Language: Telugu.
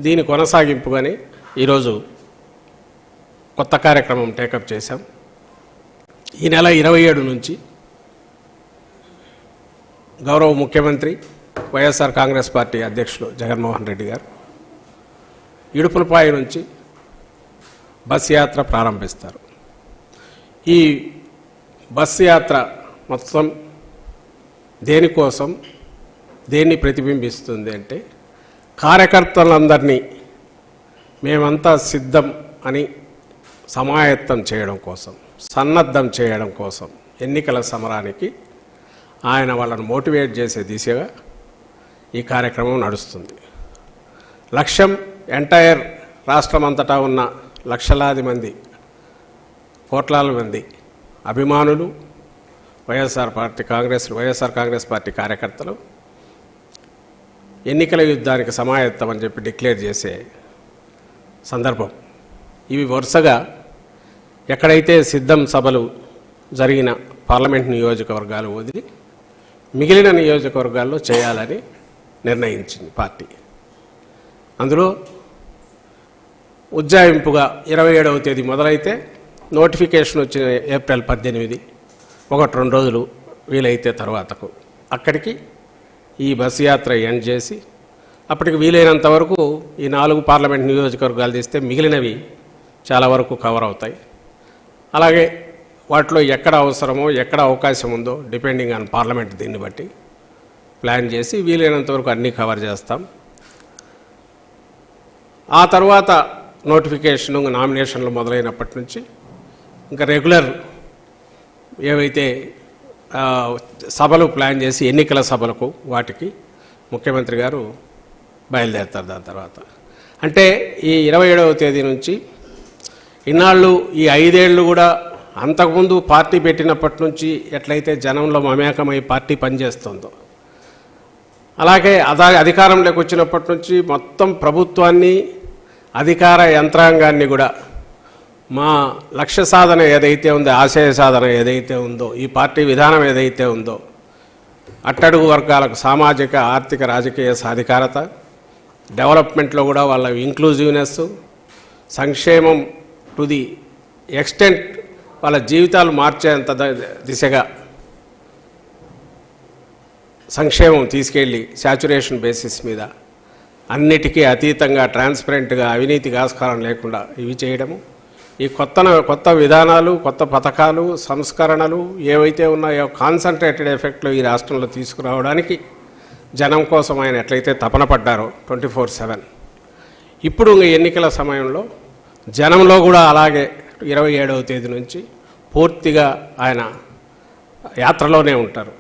దీని కొనసాగింపుగానే ఈరోజు కొత్త కార్యక్రమం టేకప్ చేశాం. ఈ నెల 27 నుంచి గౌరవ ముఖ్యమంత్రి వైఎస్ఆర్ కాంగ్రెస్ పార్టీ అధ్యక్షులు జగన్మోహన్ రెడ్డి గారు ఇడుపులపాయ నుంచి బస్ యాత్ర ప్రారంభిస్తారు. ఈ బస్ యాత్ర మొత్తం దేనికోసం, దేన్ని ప్రతిబింబిస్తుంది అంటే, కార్యకర్తలందరినీ మేమంతా సిద్ధం అని సమాయత్తం చేయడం కోసం, సన్నద్ధం చేయడం కోసం ఎన్నికల సమరానికి ఆయన వాళ్ళను మోటివేట్ చేసే దిశగా ఈ కార్యక్రమం నడుస్తుంది. లక్ష్యం ఎంటైర్ రాష్ట్రమంతటా ఉన్న లక్షలాది మంది, కోట్లాది మంది అభిమానులు, వైఎస్ఆర్ కాంగ్రెస్ పార్టీ కార్యకర్తలు ఎన్నికల యుద్ధానికి సమాయత్తం అని చెప్పి డిక్లేర్ చేసే సందర్భం. ఇవి వరుసగా ఎక్కడైతే సిద్ధం సభలు జరిగిన పార్లమెంట్ నియోజకవర్గాలు వదిలి మిగిలిన నియోజకవర్గాల్లో చేయాలని నిర్ణయించింది పార్టీ. అందులో ఉజ్జాయింపుగా 27వ తేదీ మొదలైతే నోటిఫికేషన్ వచ్చిన ఏప్రిల్ 18, 1-2 రోజులు వీలైతే తర్వాతకు అక్కడికి ఈ బస్సు యాత్ర ఎండ్ చేసి, అప్పటికి వీలైనంత వరకు ఈ 4 పార్లమెంట్ నియోజకవర్గాలు తీస్తే మిగిలినవి చాలా వరకు కవర్ అవుతాయి. అలాగే వాటిలో ఎక్కడ అవసరమో, ఎక్కడ అవకాశం ఉందో డిపెండింగ్ ఆన్ పార్లమెంట్ దీన్ని బట్టి ప్లాన్ చేసి వీలైనంత వరకు అన్నీ కవర్ చేస్తాం. ఆ తర్వాత నోటిఫికేషను, నామినేషన్లు మొదలైనప్పటి నుంచి ఇంకా రెగ్యులర్ ఏవైతే సభలు ప్లాన్ చేసి ఎన్నికల సభలకు వాటికి ముఖ్యమంత్రి గారు బయలుదేరుతారు. దాని తర్వాత అంటే ఈ 27వ తేదీ నుంచి ఇన్నాళ్ళు ఈ 5 ఏళ్ళు కూడా అంతకుముందు పార్టీ పెట్టినప్పటి నుంచి ఎట్లయితే జనంలో మమేకమై పార్టీ పనిచేస్తుందో, అలాగే అధికారంలోకి వచ్చినప్పటి నుంచి మొత్తం ప్రభుత్వాన్ని, అధికార యంత్రాంగాన్ని కూడా మా లక్ష్య సాధన ఏదైతే ఉందో, ఆశయ సాధన ఏదైతే ఉందో, ఈ పార్టీ విధానం ఏదైతే ఉందో, అట్టడుగు వర్గాలకు సామాజిక, ఆర్థిక, రాజకీయ సాధికారత, డెవలప్మెంట్లో కూడా వాళ్ళ ఇంక్లూజివ్నెస్, సంక్షేమం టు ది ఎక్స్టెంట్ వాళ్ళ జీవితాలు మార్చేంత దిశగా సంక్షేమం తీసుకెళ్ళి శాచురేషన్ బేసిస్ మీద అన్నిటికీ అతీతంగా ట్రాన్స్పరెంట్గా, అవినీతికి ఆస్కారం లేకుండా ఇవి చేయడము, ఈ కొత్త విధానాలు, కొత్త పథకాలు, సంస్కరణలు ఏవైతే ఉన్నాయో కాన్సన్ట్రేటెడ్ ఎఫెక్ట్లో ఈ రాష్ట్రంలో తీసుకురావడానికి జనం కోసం ఆయన ఎట్లయితే తపన పడ్డారో 24/7, ఇప్పుడు ఎన్నికల సమయంలో జనంలో కూడా అలాగే 27వ తేదీ నుంచి పూర్తిగా ఆయన యాత్రలోనే ఉంటారు.